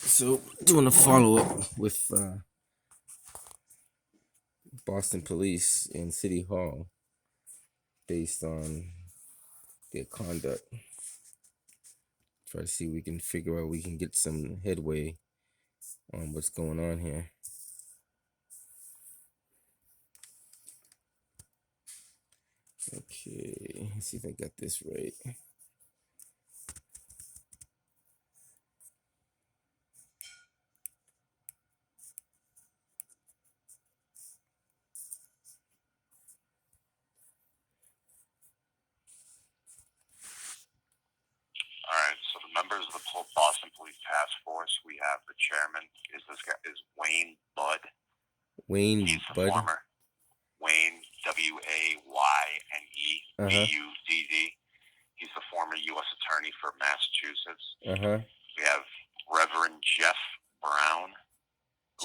So, doing a follow up with Boston Police in City Hall based on their conduct. Try to see if we can figure out we can get some headway on what's going on here. Okay, let's see if I got this right. All right, so the members of the Boston Police Task Force, we have the chairman is Wayne Budd. Wayne He's the Budd. former Wayne Wayne Budd. He's the former U.S. Attorney for Massachusetts. We have Reverend Jeff Brown,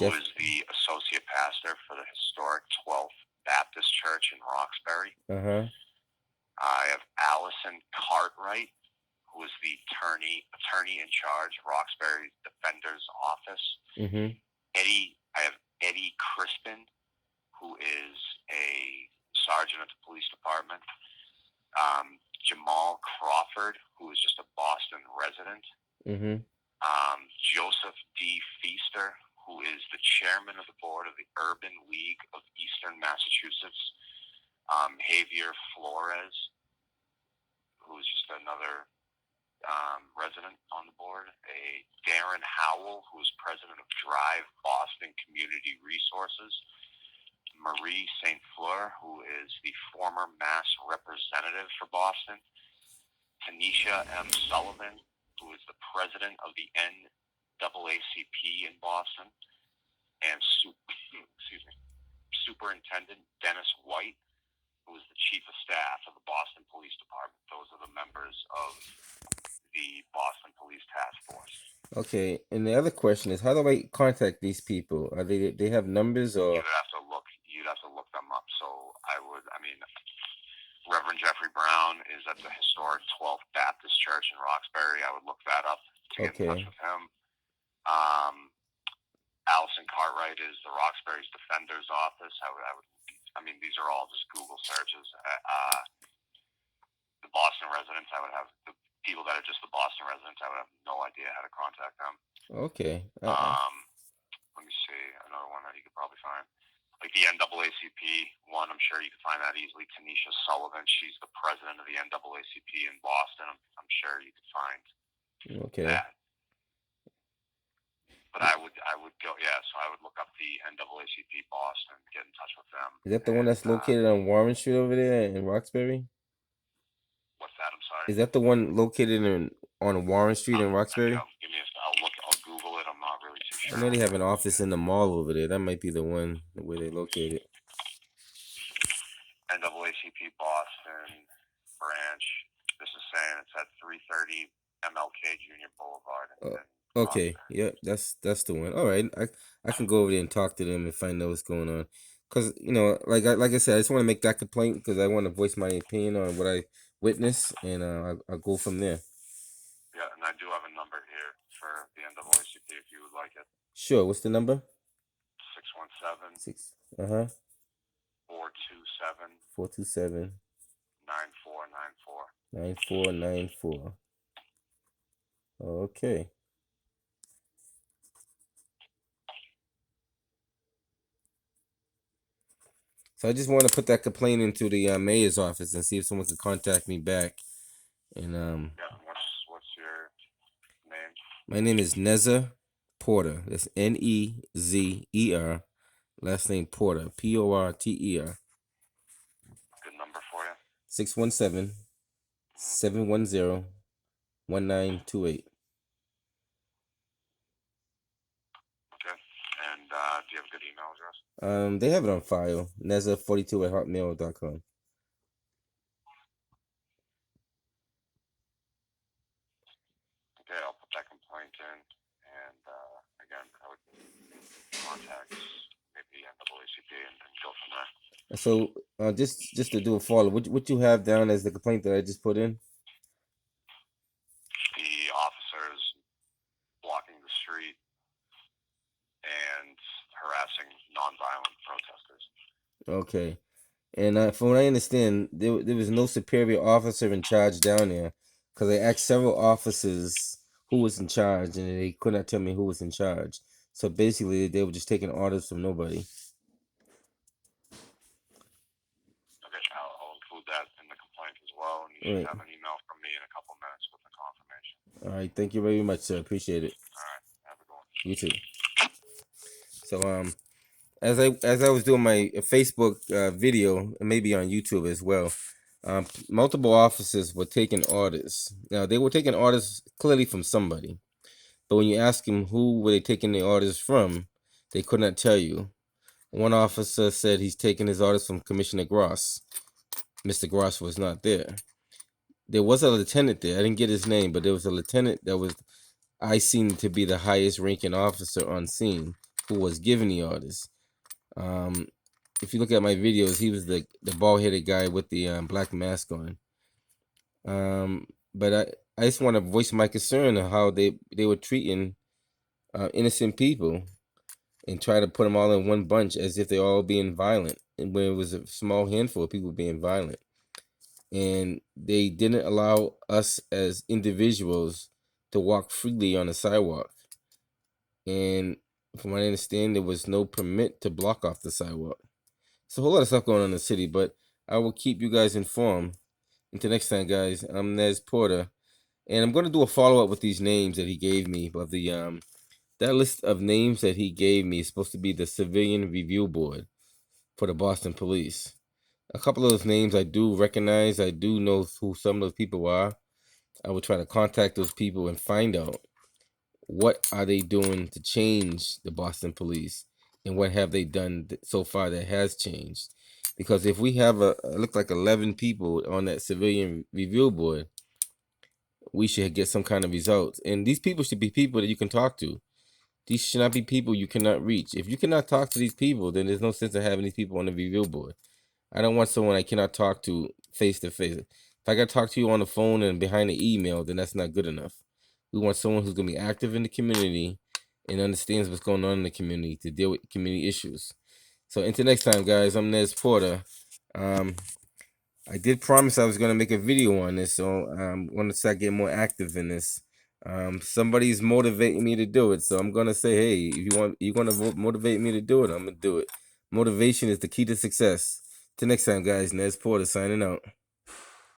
who is the associate pastor for the historic 12th Baptist Church in Roxbury. I have Allison Cartwright, who is the attorney in charge of Roxbury Defender's Office. I have Eddie Crispin, who is a sergeant at the police department. Jamal Crawford, who is just a Boston resident. Joseph D. Feaster, who is the chairman of the board of the Urban League of Eastern Massachusetts. Javier Flores, who is just another resident on the board. Darren Howell, who is president of Drive Boston Community Resources. Marie St. Fleur, who is the former Mass representative for Boston. Tanisha M. Sullivan, who is the president of the NAACP in Boston. And Superintendent Dennis White, who is the chief of staff of the Boston Police Department. Those are the members of the Boston Police Task Force. Okay, and the other question is, how do I contact these people? Are they have numbers or? You'd have to look them up. So Reverend Jeffrey Brown is at the historic 12th Baptist Church in Roxbury. I would look that up to get in touch with him. Allison Cartwright is the Roxbury's Defender's Office. These are all just Google searches. The Boston residents, I would have the people that are just the Boston residents. I would have no idea how to contact them. Okay. Let me see another one that you could probably find. Like the NAACP one, I'm sure you can find that easily. Tanisha Sullivan, she's the president of the NAACP in Boston. I'm sure you could find that. But I would go, so I would look up the NAACP Boston, get in touch with them. Is that the one that's located on Warren Street over there in Roxbury? What's that? I'm sorry. Is that the one located on Warren Street in Roxbury? I'll Google it. I'm not really too sure. I know they have an office in the mall over there. That might be the one where they're located. NAACP Boston branch. This is saying it's at 330 MLK Junior Boulevard. Okay, yeah, that's the one. All right, I can go over there and talk to them and find out what's going on. Cause like I said, I just want to make that complaint because I want to voice my opinion on what I witnessed, and I'll go from there. Yeah, and I do have a number here for the NAACP if you would like it. Sure. What's the number? 617. 427. 9494. 9494. Okay. So I just want to put that complaint into the mayor's office and see if someone can contact me back. And what's your name? My name is Neza Porter. That's Nezer. Last name Porter. Porter. Good number for you. 617-710-1928. Okay. And do you have a good email address? They have it on file. Neza42@hotmail.com. Okay, I'll put that complaint in, and again, I would contact maybe NAACP and go from there. So, just to do a follow, what you have down as the complaint that I just put in? The officers blocking the street, harassing nonviolent protesters. Okay. And from what I understand, there was no superior officer in charge down there, because I asked several officers who was in charge, and they could not tell me who was in charge. So basically, they were just taking orders from nobody. Okay, I'll include that in the complaint as well, and you should Right. have an email from me in a couple minutes with the confirmation. All right. Thank you very much, sir. Appreciate it. All right, have a good one. You too. So as I was doing my Facebook video, and maybe on YouTube as well, multiple officers were taking orders. Now they were taking orders clearly from somebody, but when you ask them who were they taking the orders from, they could not tell you. One officer said he's taking his orders from Commissioner Gross. Mr. Gross was not there. There was a lieutenant there. I didn't get his name, but there was a lieutenant that was I seen to be the highest ranking officer on scene who was giving the orders. If you look at my videos, he was the bald headed guy with the black mask on. But I just want to voice my concern of how they were treating innocent people and try to put them all in one bunch as if they're all being violent, and when it was a small handful of people being violent. And they didn't allow us as individuals to walk freely on the sidewalk. And from what I understand, there was no permit to block off the sidewalk. So a whole lot of stuff going on in the city, but I will keep you guys informed. Until next time, guys, I'm Nez Porter, and I'm going to do a follow-up with these names that he gave me. But that list of names that he gave me is supposed to be the Civilian Review Board for the Boston Police. A couple of those names I do recognize. I do know who some of those people are. I will try to contact those people and find out what are they doing to change the Boston Police, and what have they done so far that has changed. Because if we have look like 11 people on that Civilian Review Board, we should get some kind of results. And these people should be people that you can talk to. These should not be people you cannot reach. If you cannot talk to these people, then there's no sense in having these people on the review board. I don't want someone I cannot talk to face to face. If I got to talk to you on the phone and behind the email, then that's not good enough. We want someone who's going to be active in the community and understands what's going on in the community to deal with community issues. So until next time, guys, I'm Nez Porter. I did promise I was going to make a video on this, so I'm going to start getting more active in this. Somebody's motivating me to do it, so I'm going to say, hey, if you're going to motivate me to do it, I'm going to do it. Motivation is the key to success. Till next time, guys, Nez Porter signing out.